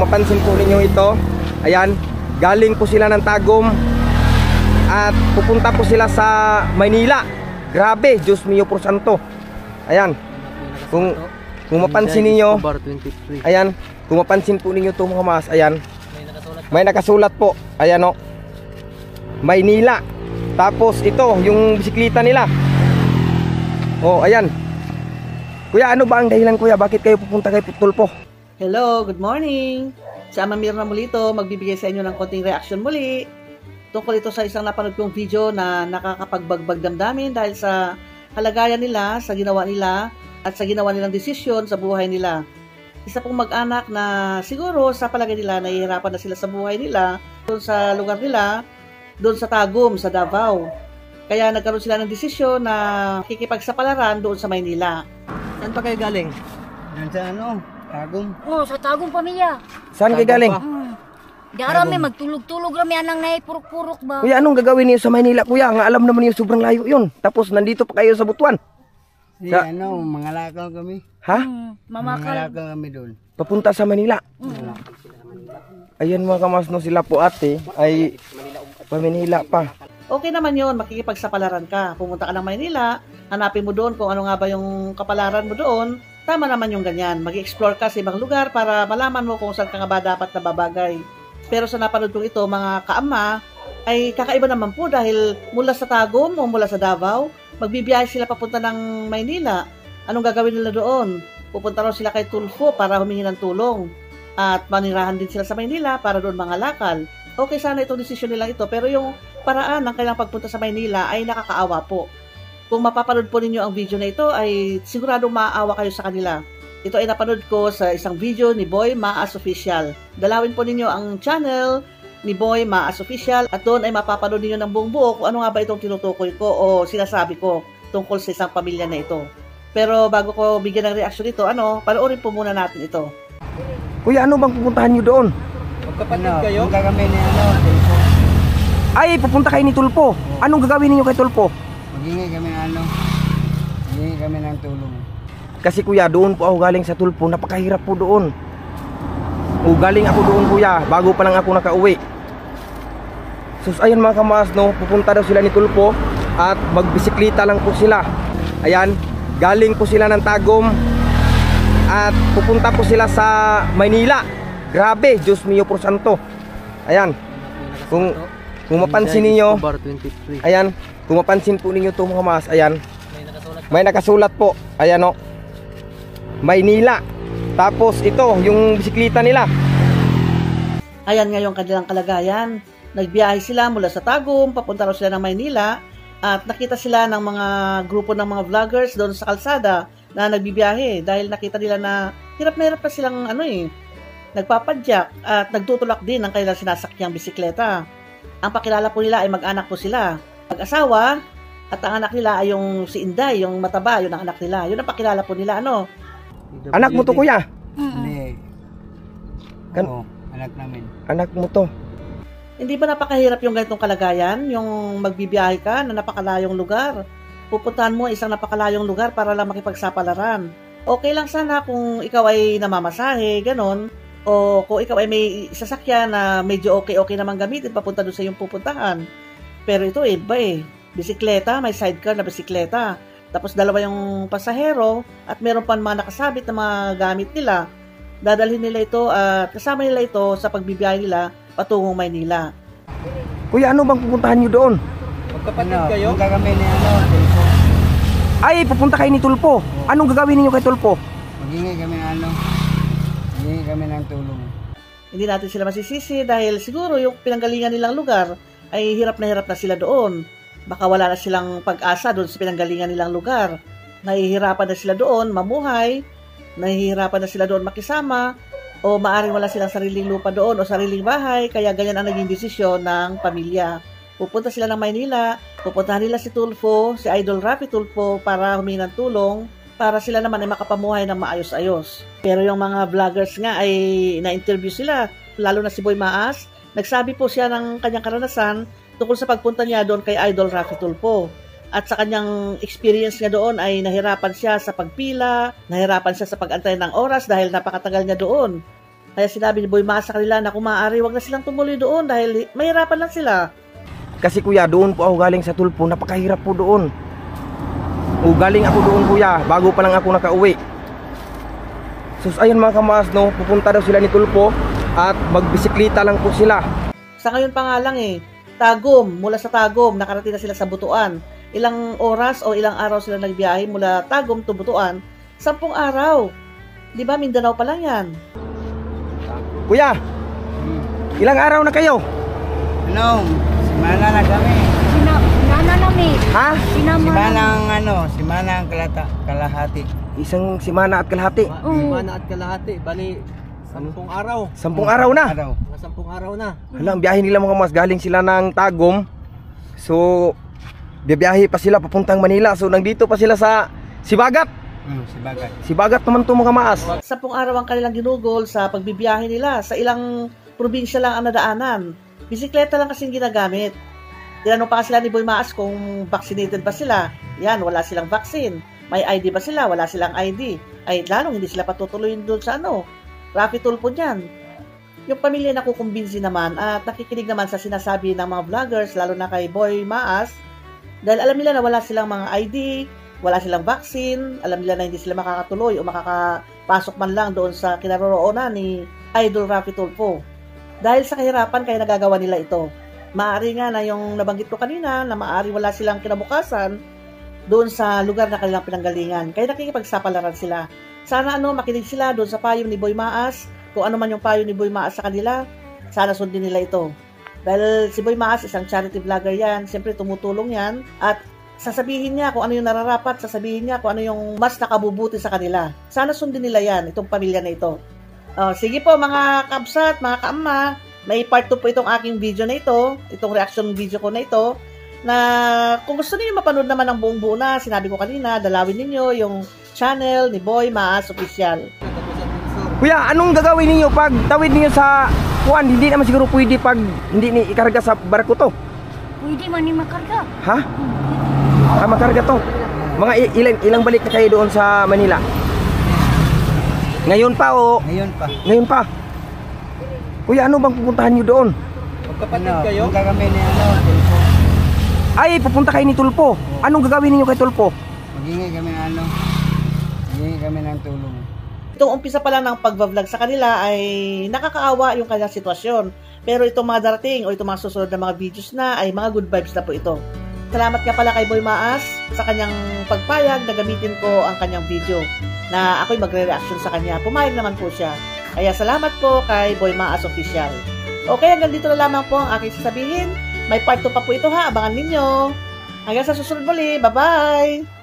mapansin po ninyo ito, ayan, galing po sila ng Tagum at pupunta po sila sa Maynila. Grabe, Diyos mio por santo. Ayan, kung mapansin ninyo, ayan, kung mapansin po ninyo ito mga mas, ayan, may nakasulat po, ayan o, Maynila. Tapos ito, yung bisikleta nila. Oh, ayan. Kuya, ano ba ang dahilan kuya? Bakit kayo pupunta kay Tulfo? Hello, good morning! Si Ama Mirna muli ito, magbibigay sa inyo ng konting reaction muli. Tungkol ito sa isang napanood kong video na nakakapagbagbag damdamin dahil sa kalagayan nila, sa ginawa nila, at sa ginawa nilang desisyon sa buhay nila. Isa pong mag-anak na siguro sa palagay nila, nahihirapan na sila sa buhay nila, doon sa lugar nila, doon sa Tagum, sa Davao. Kaya nagkaroon sila ng desisyon na kikipagsapalaran doon sa Maynila. Saan pa kayo galing? Sa Tagum. Oh, sa Tagum pamilya. Saan kayo galing? Darami magtulog-tulog rami anang naipurok-purok ba? Kuya, anong gagawin niyo sa Maynila kuya? Nga alam naman niyo sobrang layo yun. Tapos nandito pa kayo sa Butuan. Mga lakal kami. Ha? Mamakal. Mga lakal kami doon. Papunta sa Manila. Ayan mga kamasno, sila po ate ay Manila pa. Okay naman yun, makikipagsapalaran ka. Pumunta ka ng Maynila, hanapin mo doon kung ano nga ba yung kapalaran mo doon. Tama naman yung ganyan. Mag-explore ka sa ibang lugar para malaman mo kung saan ka nga ba dapat na babagay. Pero sa napanood kong ito, mga kaama, ay kakaiba naman po dahil mula sa Tagum o mula sa Davao, magbibiyahe sila papunta ng Maynila. Anong gagawin nila doon? Pupunta raw sila kay Tulfo para humingi ng tulong. At manirahan din sila sa Maynila para doon mga lakal. Okay sana itong desisyon nilang ito, pero yung paraan ng kailang pagpunta sa Maynila ay nakakaawa po. Kung mapapanood po ninyo ang video na ito ay siguradong maaawa kayo sa kanila. Ito ay napanood ko sa isang video ni Boy Maas Official. Dalawin po ninyo ang channel ni Boy Maas Official at doon ay mapapanood ninyo ng buong buo kung ano nga ba itong tinutukoy ko o sinasabi ko tungkol sa isang pamilya na ito. Pero bago ko bigyan ng reaction ito, panoorin po muna natin ito. Kuya, ano bang pupuntahan niyo doon? Magkapatid kayo? Punta kami ni Tulfo. Ay, pupunta kayo ni Tulfo. Anong gagawin niyo kay Tulfo? Maghingi kami ng tulong. Kasi kuya, doon po ako galing sa Tulfo. Napakahirap po doon. Galing ako doon kuya, bago pa lang ako nakauwi. So ayan mga kamas, pupunta daw sila ni Tulfo at magbisikleta lang po sila. Ayan, galing po sila ng Tagum at pupunta po sila sa Maynila. Grabe, Diyos mio por santo. Ayan, kung mapansin niyo, ayan, kung mapansin po ninyo ito mga mas, ayan, may nakasulat po, ayan o, Maynila. Tapos ito, yung bisikleta nila. Ayan nga yung kanilang kalagayan. Nagbiyahe sila mula sa Tagum, papunta raw sila ng Maynila at nakita sila ng mga grupo ng mga vloggers doon sa kalsada na nagbibiyahe dahil nakita nila na hirap na silang nagpapadyak at nagtutulak din ng kanilang sinasakyang bisikleta. Ang pakilala po nila ay mag-anak po sila. Mag-asawa at ang anak nila ay yung si Inday, yung mataba, yun ang anak nila. Yun ang pakilala po nila, Anak mo to kuya? Hindi. Anak namin. Anak mo to. Hindi ba napakahirap yung ganitong kalagayan? Yung magbibiyahe ka na napakalayong lugar. Pupuntahan mo isang napakalayong lugar para lang makipagsapalaran. Okay lang sana kung ikaw ay namamasahe, ganon. O kung ikaw ay may sasakyan na medyo okay naman gamitin papunta doon sa iyong pupuntahan. Pero ito iba bisikleta, may sidecar na bisikleta. Tapos dalawa yung pasahero at meron pa mga nakasabit na mga gamit nila. Dadalhin nila ito at kasama nila ito sa pagbibiyahe nila patungong Maynila. Kuya, ano bang pupuntahan niyo doon? Magkapatid kayo? Punta kami ni Tulfo. Ay, pupunta kayo ni Tulfo. Anong gagawin niyo kay Tulfo? Maghingi kami ng tulong. Hindi natin sila masisisi dahil siguro yung pinanggalingan nilang lugar ay hirap na sila doon. Baka wala na silang pag-asa doon sa pinanggalingan nilang lugar. Nahihirapan na sila doon mamuhay, nahihirapan na sila doon makisama, o maaring wala silang sariling lupa doon o sariling bahay, kaya ganyan ang naging desisyon ng pamilya. Pupunta sila ng Maynila, pupuntahan nila si Tulfo, si Idol Rafi Tulfo para humingi ng tulong para sila naman ay makapamuhay ng maayos-ayos. Pero yung mga vloggers nga ay na-interview sila, lalo na si Boy Maas, nagsabi po siya ng kanyang karanasan tungkol sa pagpunta niya doon kay Idol Rafi Tulfo. At sa kanyang experience niya doon ay nahirapan siya sa pagpila, nahirapan siya sa pag-antay ng oras dahil napakatagal niya doon. Kaya sinabi ni Boy Maas sa kanila na kung maaari, wag na silang tumuloy doon dahil mahirapan lang sila. Kasi kuya, doon po ako galing sa tulpo, napakahirap po doon. Galing ako doon kuya, bago pa lang ako nakauwi. Sus, ayun mga kamaas, no, pupunta daw sila ni tulpo at magbisikleta lang po sila. Sa ngayon pa nga lang Tagum, mula sa Tagum, nakarating na sila sa Butuan. Ilang oras o ilang araw sila nagbiyahe mula Tagum to Butuan? 10 araw. Di ba, Mindanao pa lang yan. Kuya, ilang araw na kayo? Ano, simana na kami. Sinana namin. Ha? Simana ang kalahati. Isang simana at kalahati. Simana at kalahati, bali 10 araw. 10 araw na. Mga 10 araw na. Hala, ang biyahe nila mga mas, galing sila ng Tagum. So, biyahe pa sila papuntang Manila. So, nandito pa sila sa Sibagat. Sibagat. Sibagat naman to mga maas. 10 araw ang kanilang ginugol sa pagbibiyahe nila. Sa ilang probinsya lang ang nadaanan. Bisikleta lang kasing ginagamit. Tinanong pa sila ni Boy Maas kung vaccinated ba sila. Yan, wala silang vaccine. May ID ba sila? Wala silang ID. Ay, lalong hindi sila patutuloyin doon sa Rafi Tulfo niyan. Yung pamilya nakukumbinsi naman at nakikinig naman sa sinasabi ng mga vloggers, lalo na kay Boy Maas, dahil alam nila na wala silang mga ID, wala silang vaccine, alam nila na hindi sila makakatuloy o makakapasok man lang doon sa kinaroroonan ni Idol Rafi Tulfo. Dahil sa kahirapan, kaya nagagawa nila ito. Maari nga na yung nabanggit ko kanina, na maari wala silang kinabukasan doon sa lugar na kanilang pinanggalingan. Kaya nakikipagsapalaran sila. Sana makinig sila doon sa payo ni Boy Maas. Kung ano man yung payo ni Boy Maas sa kanila, sana sundin nila ito. Dahil si Boy Maas, isang charity vlogger yan. Siyempre tumutulong yan. At sasabihin niya kung ano yung nararapat, sasabihin niya kung ano yung mas nakabubuti sa kanila. Sana sundin nila yan, itong pamilya na ito. Sige po mga kabsat, mga kaama, may part 2 po itong aking video na ito, itong reaction video ko na ito, na kung gusto niyo mapanood naman ang buong buo na, sinabi ko kanina, dalawin niyo yung channel ni Boy Maas Official. Kuya, anong gagawin ninyo pag tawid ninyo sa kuan? Hindi naman siguro pwede pag hindi ni ikarga sa barko to. Pwede man ni makarga. Ha? Makarga to. Mga ilang balik na kayo doon sa Manila? Ngayon pa o? Ngayon pa. Kuya, ano bang pupuntahan nyo doon? Magkapatid kayo? Punta kami ni Tulfo. Ay, pupunta kayo ni Tulfo. Anong gagawin ninyo kay Tulfo? Maghingi kami ng tulong. Itong umpisa pa lang ng pagbablog sa kanila ay nakakaawa yung kanilang sitwasyon. Pero itong mga darating o itong mga susunod na mga videos na ay mga good vibes na po ito. Salamat nga pala kay Boy Maas sa kanyang pagpayag na gamitin ko ang kanyang video na ako'y magre-reaction sa kanya. Pumayag naman po siya. Kaya salamat po kay Boy Maas Official. Okay, hanggang dito na lamang po ang aking sasabihin. May part 2 pa po ito ha. Abangan ninyo. Hanggang sa susunod muli. Bye-bye!